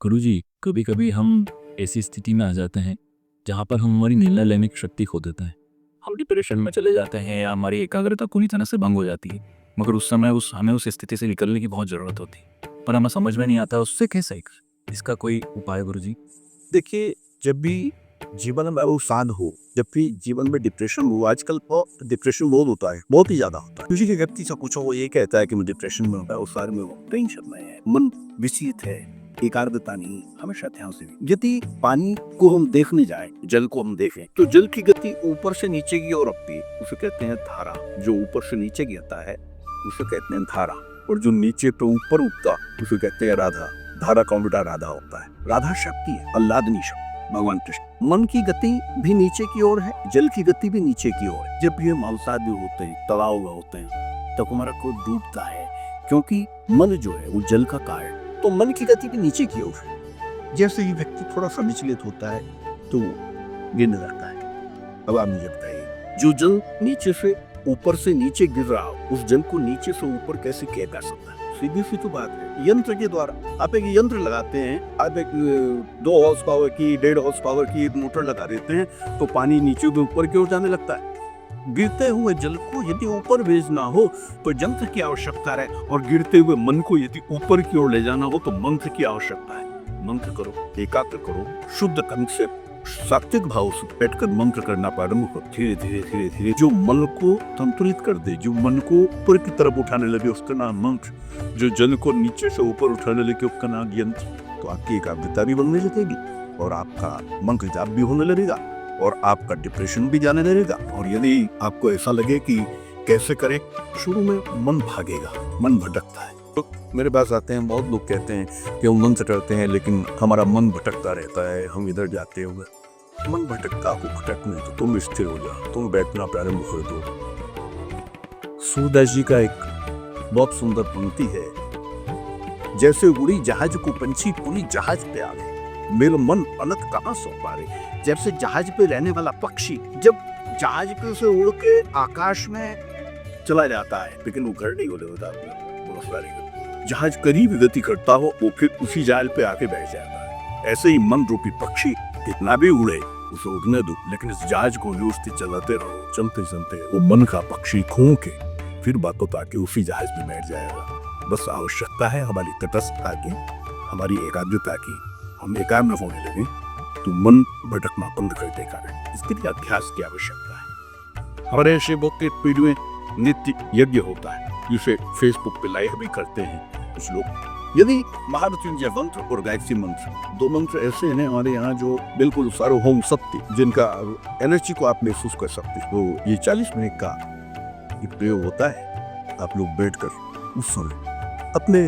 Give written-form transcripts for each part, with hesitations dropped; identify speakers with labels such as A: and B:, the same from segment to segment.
A: गुरुजी, कभी-कभी हम ऐसी स्थिति में आ जाते हैं जहाँ पर हम हमारी निर्णय लेने की शक्ति खो देते हैं। हम डिप्रेशन में चले जाते हैं या हमारी एकाग्रता पूरी तरह से भंग हो जाती है। मगर उस समय हमें उस स्थिति से निकलने की बहुत ज़रूरत होती है। पर हमें समझ में नहीं आता उससे कैसे इसका कोई उपाय गुरुजी?
B: देखिए, जब भी जीवन में अवसाद हो, जब भी जीवन में डिप्रेशन हो, आजकल तो डिप्रेशन बहुत होता है, बहुत ही ज़्यादा होता है। किसी के व्यक्ति से पूछो वो ये कहता है कि मैं डिप्रेशन में हूँ, अवसाद में हूँ। टेंशन में है, मन विचलित है, एकाग्रता नहीं, हमेशा ध्यान से। यदि पानी को हम देखने जाएं, जल को हम देखें, तो जल की गति ऊपर से नीचे की ओर उठती है, उसे कहते हैं धारा। जो ऊपर से नीचे गिरता है उसे कहते हैं धारा, और जो नीचे पे ऊपर उठता उसे कहते हैं राधा। धारा का उल्टा राधा होता है। राधा शक्ति है, आह्लादनी शक्ति, भगवान कृष्ण। मन की गति भी नीचे की ओर है, जल की गति भी नीचे की ओर है। जब भी हम अवसाद में होते हैं, तनाव में होते हैं, तब हमारा क्रोध डूबता है, क्योंकि मन जो है वो जल का कारण, तो मन की गति भी नीचे की ओर है। जैसे ही व्यक्ति थोड़ा सा विचलित होता है तो गिरने लगता है। अब आप मुझे बताइए, जो जल नीचे से ऊपर से नीचे गिर रहा हो, उस जल को नीचे से ऊपर कैसे किया जा सकता है? सीधी सी तो बात है, यंत्र के द्वारा। आप एक यंत्र लगाते हैं, आप एक 2 हॉर्स पावर की, 1.5 हॉर्स पावर की एक मोटर लगा देते हैं, तो पानी नीचे से ऊपर की ओर जाने लगता है। गिरते हुए जल को यदि ऊपर भेजना हो तो यंत्र की आवश्यकता है, और गिरते हुए मन को यदि ऊपर की ओर ले जाना हो तो मंत्र की आवश्यकता है। मंत्र करो, एकाग्र करो, शुद्ध कंठ से, सात्विक भाव से बैठकर मंत्र करना प्रारंभ करो। धीरे धीरे धीरे धीरे जो मन को संतुलित कर दे, जो मन को ऊपर की तरफ उठाने लगे, उसका नाम मंत्र। जो जल को नीचे से ऊपर उठाने लगे, उसका नाम यंत्र। तो आपकी एकाग्रता भी बनने लगेगी, और आपका मंत्र जाप भी होने लगेगा, और आपका डिप्रेशन भी जाने लगेगा। और यदि आपको ऐसा लगे कि कैसे करें, शुरू में मन भागेगा, मन भटकता है। तो मेरे पास आते हैं बहुत लोग, कहते हैं कि हम मंत्र करते हैं लेकिन हमारा मन भटकता रहता है, हम इधर जाते हुए। मन भटकता हो, भटकने तो तुम स्थिर हो जाओ, तुम बैठना प्रारंभ कर दो। सूरदास जी का एक बहुत सुंदर पंक्ति है, जैसे उड़ी जहाज को पंछी पूरी जहाज पे आ गए, मेरा मन अलग कहाँ सो पा रहे। जैसे जहाज पे रहने वाला पक्षी जब जहाज पे से उड़ के आकाश में चला जाता है, लेकिन वो घर नहीं होता, जहाज करीब गति करता हो, वो फिर उसी जाल पे आके बैठ जाता है। ऐसे ही मन रूपी पक्षी कितना भी उड़े, उसे उड़ने दो, लेकिन इस जहाज को व्यवस्थित चलाते रहो। चलते चलते वो मन का पक्षी खो के फिर बातों ताकि उसी जहाज में बैठ जाएगा। बस आवश्यकता है हमारी तटस्थता की, हमारी एकाग्रता की। हम एकाग्र होने लगे तो मन भटकना बंद कर देगा। इसके लिए अभ्यास की आवश्यकता है। हमारे ऐसे बहुत पीढ़ी में नित्य यज्ञ होता है, जिसे फेसबुक पे लाइव भी करते हैं कुछ लोग। यदि महामृत्युंजय मंत्र और गायत्री मंत्र, 2 मंत्र ऐसे हैं हमारे यहाँ जो बिल्कुल सार्वभौम सत्य, जिनका एनर्जी को आप महसूस कर सकते हो। तो ये 40 मिनट का प्रयोग होता है। आप लोग बैठकर उस समय अपने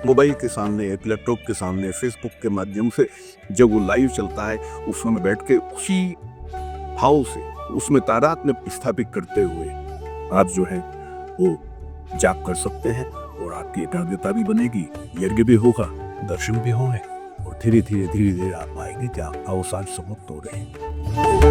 B: मोबाइल के सामने, एक लैपटॉप के सामने, फेसबुक के माध्यम से जब वो लाइव चलता है, उस समय बैठ के उसी भाव से, उसमें तादात्म्य स्थापित करते हुए आप जो है वो जाप कर सकते हैं, और आपकी एकाग्रता भी बनेगी, यज्ञ भी होगा, दर्शन भी होंगे, और धीरे धीरे धीरे धीरे आप पाएंगे कि आप अवसाद समाप्त हो रहे हैं।